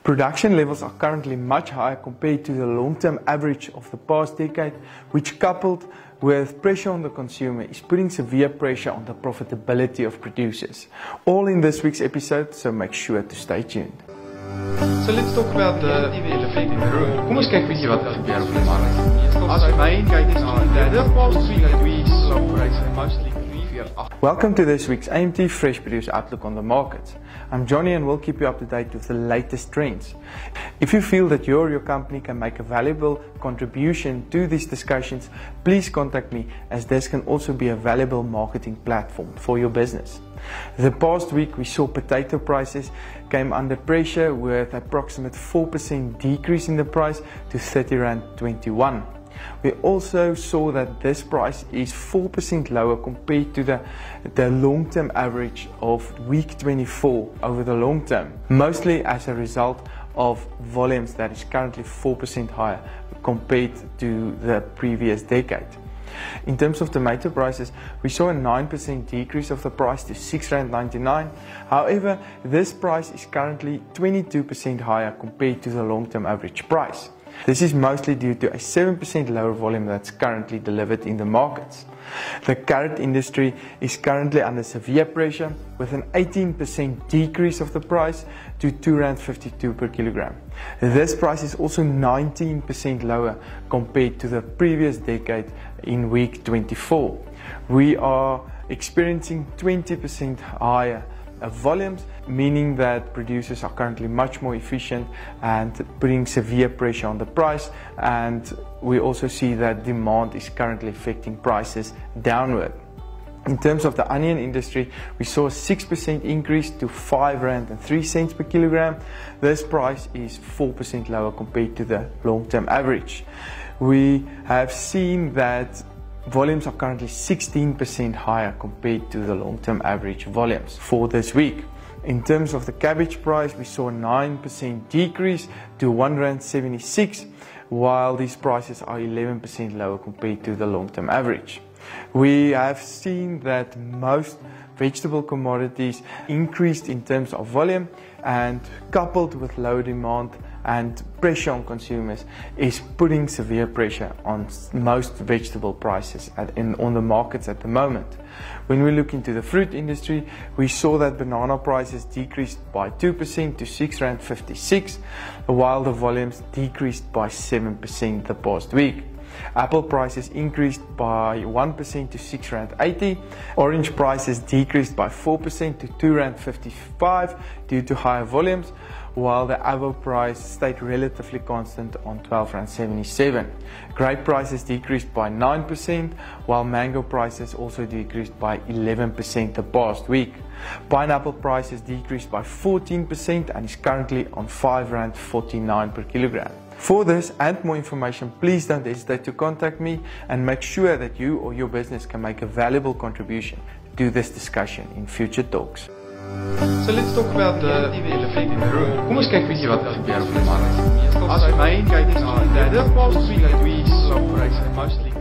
Production levels are currently much higher compared to the long-term average of the past decade, which coupled with pressure on the consumer is putting severe pressure on the profitability of producers. All in this week's episode, so make sure to stay tuned. So let's talk about the elephant in the room. Kom ons kyk bietjie wat gebeur op die mark. As my kyk na the past week that we saw prices mostly Welcome to this week's AMT Fresh Produce Outlook on the Markets. I'm Johnny and we'll keep you up to date with the latest trends. If you feel that you or your company can make a valuable contribution to these discussions, please contact me, as this can also be a valuable marketing platform for your business. The past week we saw potato prices came under pressure with approximate 4% decrease in the price to R30.21. We also saw that this price is 4% lower compared to the long-term average of week 24 over the long term, mostly as a result of volumes that is currently 4% higher compared to the previous decade. In terms of tomato prices, we saw a 9% decrease of the price to R6.99. However, this price is currently 22% higher compared to the long-term average price. This is mostly due to a 7% lower volume that's currently delivered in the markets. The carrot industry is currently under severe pressure with an 18% decrease of the price to R2.52 per kilogram. This price is also 19% lower compared to the previous decade in week 24. We are experiencing 20% higher volumes, meaning that producers are currently much more efficient and putting severe pressure on the price, and we also see that demand is currently affecting prices downward. In terms of the onion industry, we saw a 6% increase to R5.03 per kilogram. This price is 4% lower compared to the long-term average. We have seen that volumes are currently 16% higher compared to the long-term average volumes for this week. In terms of the cabbage price, we saw a 9% decrease to R1.76, while these prices are 11% lower compared to the long-term average. We have seen that most vegetable commodities increased in terms of volume, and coupled with low demand and pressure on consumers is putting severe pressure on most vegetable prices on the markets at the moment. When we look into the fruit industry, we saw that banana prices decreased by 2% to R6.56, while the volumes decreased by 7% the past week. Apple prices increased by 1% to R6.80. Orange prices decreased by 4% to R2.55 due to higher volumes, while the avo price stayed relatively constant on R12.77. Grape prices decreased by 9%, while mango prices also decreased by 11% the past week. Pineapple prices decreased by 14% and is currently on R5.49 per kilogram. For this and more information, please don't hesitate to contact me and make sure that you or your business can make a valuable contribution to this discussion in future talks. So let's talk about the elephant in the room. Kom ons kyk bietjie wat gebeur op die mark. As my kyk na the past week that we saw prices mostly